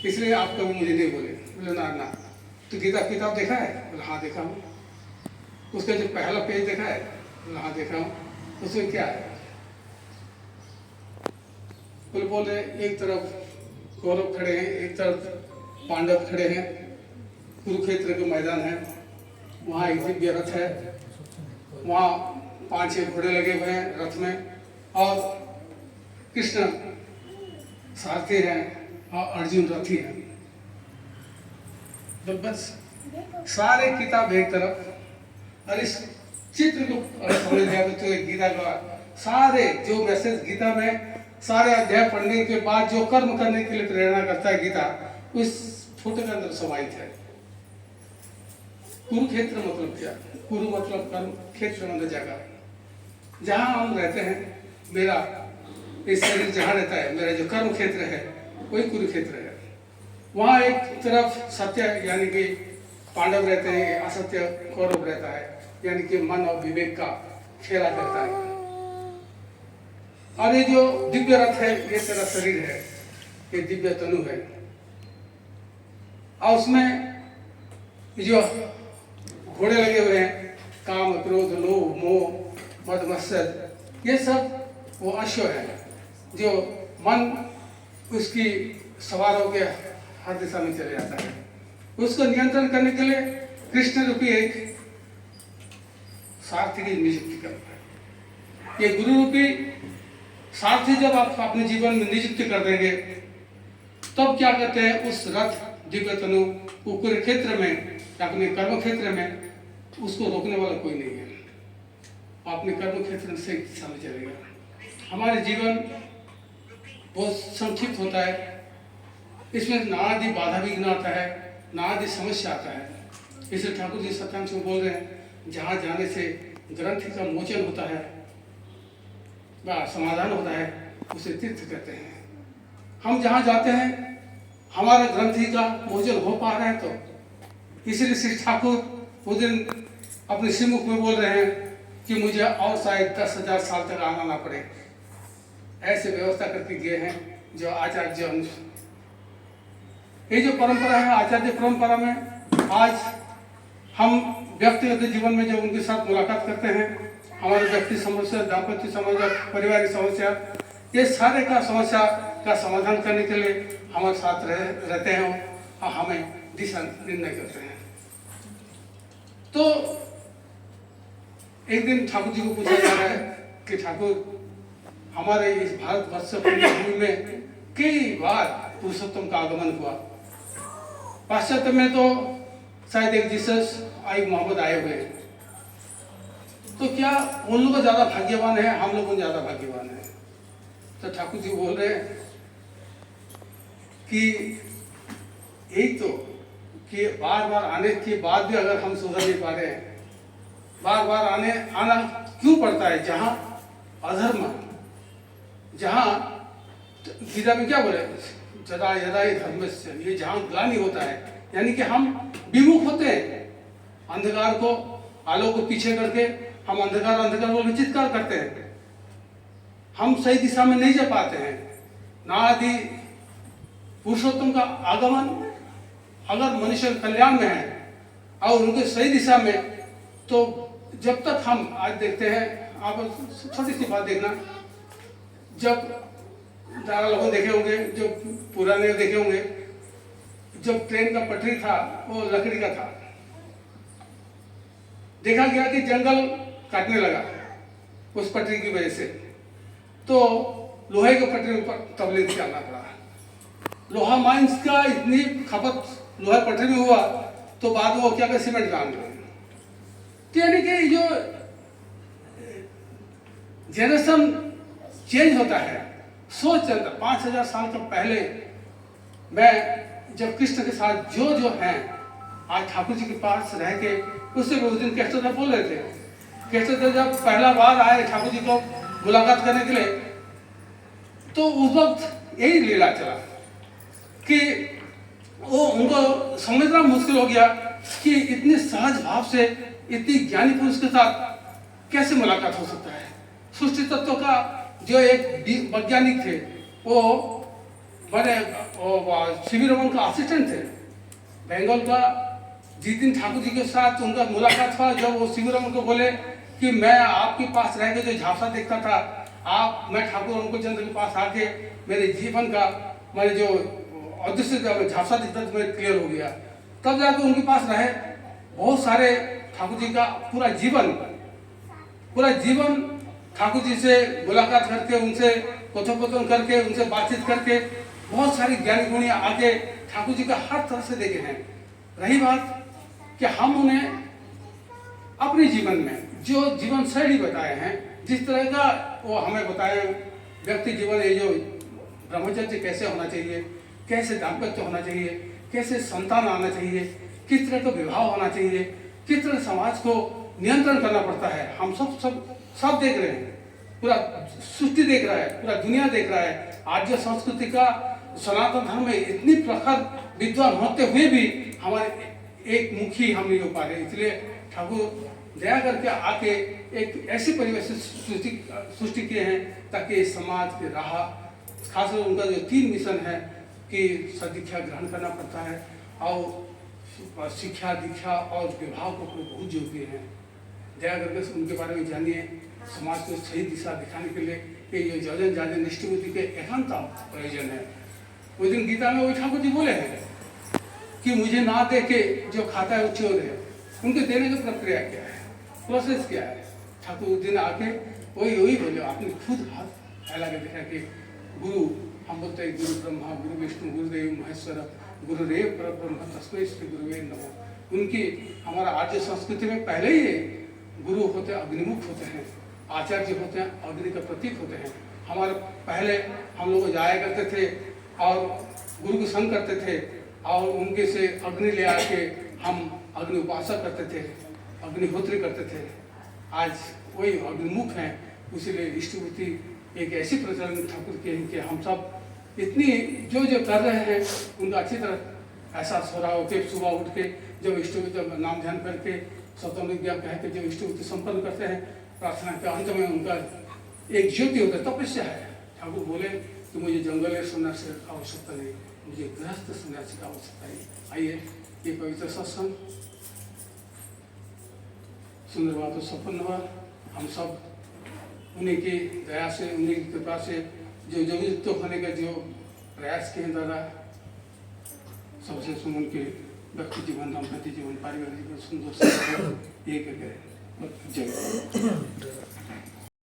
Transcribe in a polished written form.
इसलिए आप कभी मुझे नहीं बोले। बोले ना ना, तो गीता किताब देखा है? बोले हाँ देखा हूँ। उसका जो पहला पेज देखा है? बोले हाँ देखा हूँ। उसमें क्या है? बोले एक तरफ कौरव खड़े हैं, एक तरफ पांडव खड़े हैं, कुरुक्षेत्र का मैदान है, वहाँ एक दिव्य रथ है, वहाँ 5-6 घोड़े लगे हुए हैं रथ में, और कृष्ण सारथी हैं और अर्जुन रथी हैं। तो बस सारे किताब एक तरफ, और इस चित्र को अगर समझ लिया तो गीता का सारे जो मैसेज गीता में, सारे अध्याय पढ़ने के बाद जो कर्म करने के लिए प्रेरणा करता है गीता, उस फोटो के अंदर समाहित है। कुरुक्षेत्र मतलब क्या? कुरु मतलब कर्म, क्षेत्र मतलब जगह जहां हम रहते हैं। मेरा इस शरीर जहाँ रहता है, मेरा जो कर्म क्षेत्र है वही कुरुक्षेत्र है। वहाँ एक तरफ सत्य यानी कि पांडव रहते हैं, असत्य कौरव रहता है, यानी कि मन और विवेक का खेला करता है। और ये जो दिव्य रथ है, ये तेरा शरीर है, ये दिव्य तनु है, और उसमें जो घोड़े लगे हुए हैं, काम, क्रोध, लोभ, मोह, मद, मत्सर, ये सब वो अश्व है जो मन उसकी सवार होकर हर दिशा में चले जाता है। उसको नियंत्रण करने के लिए कृष्ण रूपी एक सारथी की नियुक्ति करता है। ये गुरु रूपी सारथी जब आप अपने जीवन में नियुक्ति कर देंगे, तब क्या कहते हैं, उस रथ दिव्य तनु पूरे क्षेत्र में, अपने कर्म क्षेत्र में, उसको रोकने वाला कोई नहीं है। अपने कर्म क्षेत्र से दिशा में चलेगा। हमारे जीवन बहुत संक्षिप्त होता है, इसमें नानादि बाधा विघ्न आता है, नानादि समस्या आता है। इसलिए ठाकुर जी सत्यांश में बोल रहे हैं, जहाँ जाने से ग्रंथि का मोचन होता है, वह समाधान होता है, उसे तीर्थ कहते हैं। हम जहाँ जाते हैं हमारे ग्रंथि का मोचन हो पा रहा है, तो इसलिए श्री ठाकुर उस दिन अपने श्रीमुख में बोल रहे हैं कि मुझे और शायद 10,000 साल तक आना ना पड़े। ऐसे व्यवस्था करके गए हैं जो आचार्य अनुसार। ये जो परंपरा है, आचार्य परंपरा में, आज हम व्यक्तिगत जीवन में जब उनके साथ मुलाकात करते हैं, हमारे व्यक्ति समस्या, दाम्पत्य समस्या, पारिवारिक समस्या, ये सारे का समस्या का समाधान करने के लिए हमारे साथ रहते हैं और हमें दिशा निर्णय करते हैं। तो एक दिन ठाकुर जी को पूछा जा रहा है कि ठाकुर, हमारे इस भारतवर्ष भूमि में कई बार पुरुषोत्तम का आगमन हुआ। पाश्चात्य में तो शायद एक जीसस, एक मोहम्मद आए हुए हैं, तो क्या उन लोग ज्यादा भाग्यवान है, हम लोग ज्यादा भाग्यवान है? तो ठाकुर जी बोल रहे हैं कि यही तो कि बार बार आने के बाद भी अगर हम सुधर नहीं पा रहे हैं, बार बार आना क्यों पड़ता है? जहाँ अधर्म, जहाँ गीता में क्या बोले, जदा यदा ये धर्मस्य, ये जहाँ ग्लानि होता है, यानी कि हम विमुख होते हैं, अंधकार को आलोक को पीछे करके हम अंधकार अंधकार बोल के चित्कार करते हैं, हम सही दिशा में नहीं जा पाते हैं। नादि पुरुषोत्तम का आगमन अगर मनुष्य कल्याण में है और उनके सही दिशा में, तो जब तक हम आज देखते हैं, आप छोटी सी बात देखना, जब दारा लोगों देखे होंगे, जो पुराने देखे होंगे, जब ट्रेन का पटरी था वो लकड़ी का था, देखा गया कि जंगल काटने लगा उस पटरी की वजह से, तो लोहे के पटरी पर तबलीग चलना पड़ा। लोहा माइंस का इतनी खपत लोहा पटरी में हुआ, तो बाद में वो क्या कर सीमेंट काम रहे। यानी कि जो जनरेशन चेंज होता है, सोच चलता। 5,000 साल का पहले मैं जब कृष्ण के साथ जो हैं, आज ठाकुर जी के पास रह के, उससे उस दिन केशव बोल रहे थे, केशव जब पहला बार आए ठाकुर जी को मुलाकात करने के लिए, तो उस वक्त यही लीला चला कि वो उनको समझना मुश्किल हो गया कि इतने सहज भाव से इतनी ज्ञानी पुरुष के साथ कैसे मुलाकात हो सकता है। सृष्टि तत्व का जो एक वैज्ञानिक थे, वो बड़े सीवी रमन का असिस्टेंट थे बंगाल का। जिस दिन ठाकुर जी के साथ उनका मुलाकात हुआ, जब वो सीवी रमन को बोले कि मैं आपके पास रह के जो झांसा देखता था, मैं ठाकुर अंकुर चंद्र के पास आके मेरे जीवन का मैंने जो अदृश्य झांसा दिखता था मेरे क्लियर हो गया। तब जाके उनके पास रहे बहुत सारे ठाकुर जी का पूरा जीवन ठाकुर जी से मुलाकात करके, उनसे कथोपकथन करके, उनसे बातचीत करके बहुत सारी ज्ञानी गुणी आके ठाकुर जी का हर तरह से देखे हैं। रही बात कि हम उन्हें अपने जीवन में जो जीवन शैली बताए हैं, जिस तरह का वो हमें बताए, व्यक्ति जीवन ये जो ब्रह्मचर्य कैसे होना चाहिए, कैसे दाम्पत्य होना चाहिए, कैसे संतान आना चाहिए, किस तरह का विवाह होना चाहिए, किस तरह समाज को नियंत्रण करना पड़ता है, हम सब देख रहे हैं। पूरा सृष्टि देख रहा है, पूरा दुनिया देख रहा है। आर्य संस्कृति का सनातन धर्म में इतनी प्रखर विद्वान होते हुए भी हमारे एक मुखी हम नहीं हो पा रहे। इसलिए ठाकुर दया करके आके एक ऐसे परिवेश सृष्टि किए हैं ताकि समाज के राह, खासकर उनका जो 3 मिशन है कि सदीक्षा ग्रहण करना पड़ता है और शिक्षा, दीक्षा और विवाह को बहुत जोर दिए हैं। दया करके उनके बारे में जानिए, समाज को सही दिशा दिखाने के लिए कि ये जजन जाजन निष्ठुति के एकांत प्रयोजन है। उस दिन गीता में वही ठाकुर जी बोले हैं कि मुझे ना दे के जो खाता है वो चोर है। उनके देने की प्रक्रिया क्या है, प्रोसेस क्या है? ठाकुर उस दिन आके वही बोले, आपने खुद हाथ फैला के देखा कि गुरु, हम बोलते हैं गुरु ब्रह्मा गुरु विष्णु गुरुदेव महेश्वर गुरुदेव परब्रह्म तस्मै श्री गुरुवे नमः। उनकी हमारा आर्य संस्कृति में पहले ही गुरु होते हैं अग्निमुख होते हैं, आचार्य होते हैं अग्नि का प्रतीक होते हैं। हमारे पहले हम लोग जाया करते थे और गुरु को संग करते थे और उनके से अग्नि ले आके हम अग्नि उपासना करते थे, अग्निहोत्री करते थे। आज वही अग्निमुख हैं, इसीलिए इष्टवृत्ति एक ऐसी प्रचलन ठाकुर के हैं कि हम सब इतनी जो कर रहे हैं उनका अच्छी तरह एहसास हो रहा हो कि सुबह उठ के जब इष्टवृत्ति नाम ध्यान करके स्वतंत्र विद्या कह के जो इष्टवृत्ति संपन्न करते हैं, प्रार्थना के अंत में उनका एक ज्योति होता है, तपस्या है। ठाकुर बोले कि मुझे जंगल सन्यासी की आवश्यकता नहीं, मुझे गृहस्थ सन्यासी की आवश्यकता नहीं। आइए ये पवित्र सत्संग सुंदर बात संपन्न हुआ। हम सब उन्हीं की दया से, उन्हीं की कृपा से जो युक्त होने का जो प्रयास किए दादा, सबसे सुमन के व्यक्ति जीवन, दाम्पत्य जीवन, पारिवारिक जीवन सुंदर से ये जय।